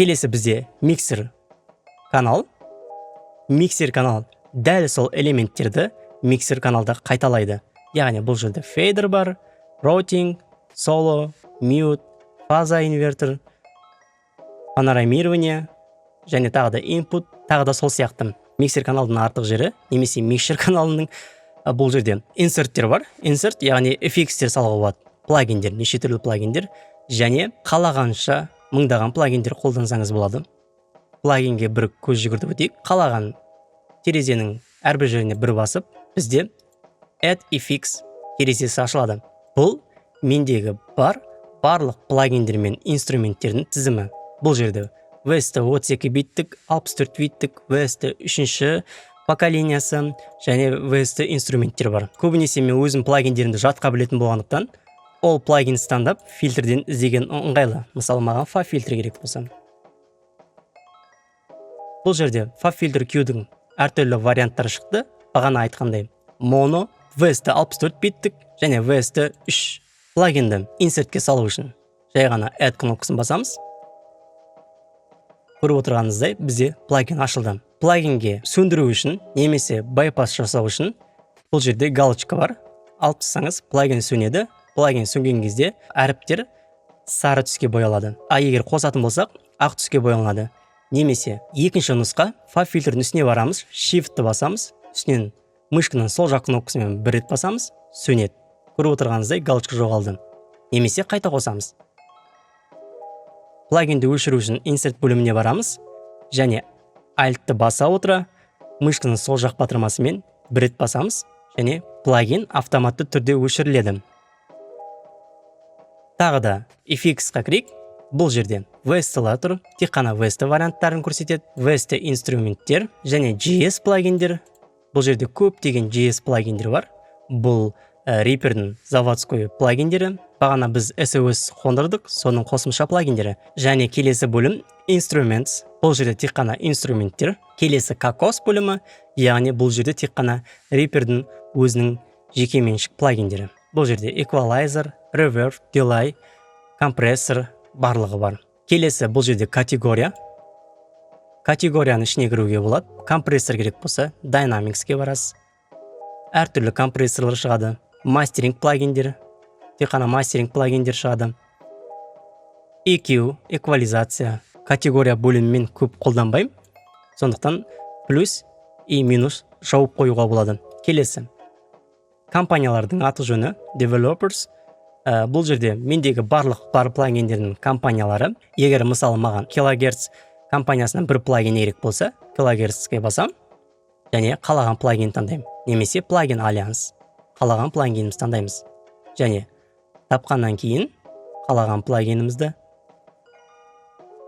Келесі бізде миксер канал. Миксер канал дәл сол элементтерді миксер каналда қайталайды. Яғни бұл жерде фейдер бар, роутинг, соло, мьют, фаза инвертор, панорамирование және тағы да input, тағы да сол сияқты. Миксер каналдың артық жері немесе микшер каналының бұл жерде инсерттер бар. Инсерт яғни FX-тер салуға болады. Плагиндер, неше түрлі плагиндер және қалағанша мыңдаған плагиндер қолдансаңыз болады. Плагинге бір көз жүгіртіп өтейік. Қалаған терезенің әрбір жеріне бір басып, бізде Add FX терезесі ашылады. Бұл мендегі барлық плагиндер мен инструменттердің тізімі. Бұл жерде VST 32 биттік, 64 биттік, VST 3-ші поколениясы және VST инструменттер бар. Көбінесе мен өзім плагиндерімді жатқа білетін болғандықтан, ол плагин стандап фильтрден іздеген ыңғайлы. Мысалы, маған FAB фильтр керек болса. Бұл жерде FAB фильтр Q-дің әртүрлі варианттары шықты. Бағана айтқандай, моно, VST 64 биттік және VST 3 плагинді инсертке салу үшін жай ғана Add кнопкасын басамыз. Көріп отырғаныңыздай бізде плагин ашылды. Плагинге сөндіру үшін немесе байпас жасау үшін бұл жерде галочка бар. Алып тұрсаңыз плагин сөнеді. Плагин сөнген кезде әріптер сары түске боялады. Егер қосатын болсақ, ақ түске боялады. Немесе екінші нұсқа FAB фильтрдің үстіне барамыз, Shift-ті басамыз, үстінен мышканың сол жақ кнопкасымен бір рет басамыз, сөнеді. Көріп отырғаныңыздай галочка жоғалды. Немесе қайта қосамыз. Плагинді өшіру үшін Insert бөліміне барамыз және Alt-ті баса отыра, мышканың сол жақ батырмасымен бір рет басамыз және плагин автоматты түрде өшіріледі. Тағы да FX-қа кірейік. Бұл жерде VST-лар тұр, тек қана VST варианттарын көрсетеді, VST инструменттер және JS плагиндер. Бұл жерде көптеген JS плагиндер бар. Бұл Reaper-дің заводской плагиндері. Бағана біз SOS қондырдық, соның қосымша плагиндері. Және келесі бөлім Instruments. Бұл жерде тек қана инструменттер. Келесі Kakos бөлімі, яғни бұл жерде тек қана Reaper-дің өзінің жекеменшік плагиндері. Бұл жерде Equalizer, Reverb, Delay, Compressor барлығы бар. Келесі бұл жерде категория. Категорияны ішіне кіруге болады. Компрессор керек болса, Dynamics-ке барасыз. Әртүрлі компрессорлар шығады. Мастеринг плагиндер. Тек қана мастеринг плагиндер шығады. EQ, эквализация. Категория бөлімімен көп қолданбаймын. Сондықтан плюс и минус жауып қоюға болады. Келесі. Компаниялардың аты жөні Developers. Бұл жерде мендегі барлық плагиндердің компаниялары. Егер мысалы маған Kilohertz компаниясынан бір плагин керек болса, Kilohertz-ке басам және қалаған плагин таңдаймын. Немесе плагин альянс. Қалаған плагинімізді таңдаймыз. Және тапқаннан кейін қалаған плагинімізді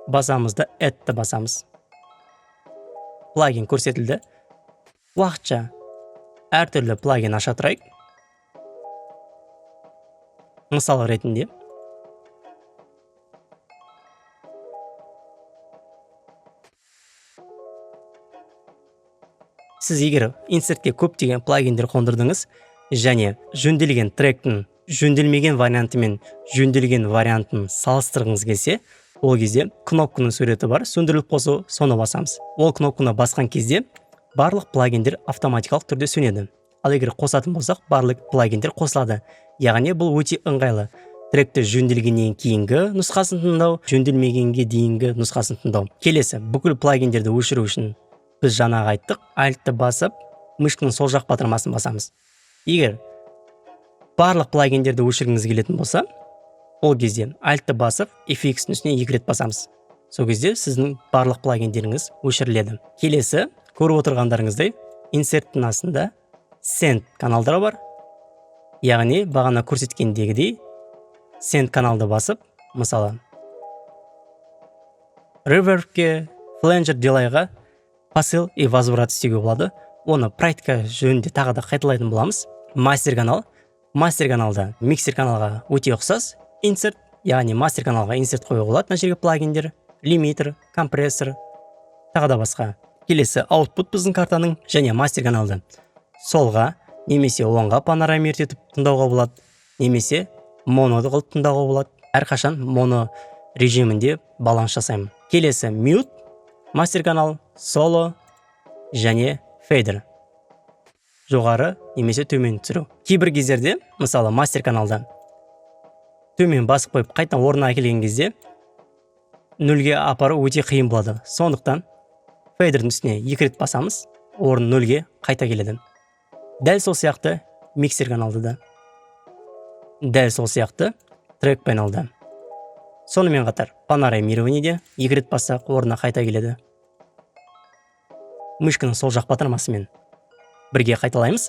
басамызды Add-ті басамыз. Плагин көрсетілді. Уақытша әртүрлі плагин аша тұрайық. Мысалы ретінде сіз егер инсертке көптеген плагиндер қондырдыңыз және жөнделген тректің жөнделмеген варианты мен жөнделген вариантын салыстырғыңыз келсе, ол кезде кнопканың суреті бар, сөндіріліп қосу, соны басамыз. Ол кнопканы басқан кезде барлық плагиндер автоматикалық түрде сөнеді. Ал егер қосатын болсақ, барлық плагиндер қосылады. Яғни бұл өте ыңғайлы. Тректі жөнделгеннен кейінгі нұсқасын тыңдау, жөнделмегенге дейінгі нұсқасын тыңдау. Келесі, бүкіл плагиндерді өшіру үшін біз жаңағы айттық, Alt-ті басып, мышканың сол жақ батырмасын басамыз. Егер барлық плагиндерді өшіргіңіз келетін болса, ол кезде Alt-ті басып, FX-дің үстіне 2 рет басамыз. Сол кезде сіздің барлық плагиндеріңіз өшіріледі. Келесі, көріп отырғандарыңыздай, Insert-тің астында Send каналдары бар. Яғни бағана көрсеткендегідей Send каналды басып, мысалы Reverb-ке, Flanger Delay-ға посыл и возврат істеуге болады. Оны практика жөнінде тағы да қайталайтын боламыз. Мастер канал. Мастер каналда миксер каналға өте ұқсас. Insert, яғни мастер каналға insert қоюға болады. Мына жерге плагиндер, лимитер, компрессор, тағы да басқа. Келесі output біздің картаның және мастер каналды солға немесе оңға панорамировать етіп тыңдауға болады, немесе моноды қылып тыңдауға болады. Әрқашан моно режимінде баланс жасаймын. Келесі mute, мастер канал, соло және фейдер. Жоғары немесе төмен түсіру. Кейбір кездерде, мысалы мастер каналдан төмен басып қойып қайтадан орнына әкелген кезде нөлге апару өте қиын болады. Сондықтан фейдердің үстіне 2 рет басамыз, орын нөлге қайта келеді. Дәл сол сияқты миксер каналды да. Дәл сол сияқты трек паналда. Сонымен қатар панорамированиеде 2 рет бассақ орнына қайта келеді. Мышканың сол жақ батырмасымен бірге қайталаймыз.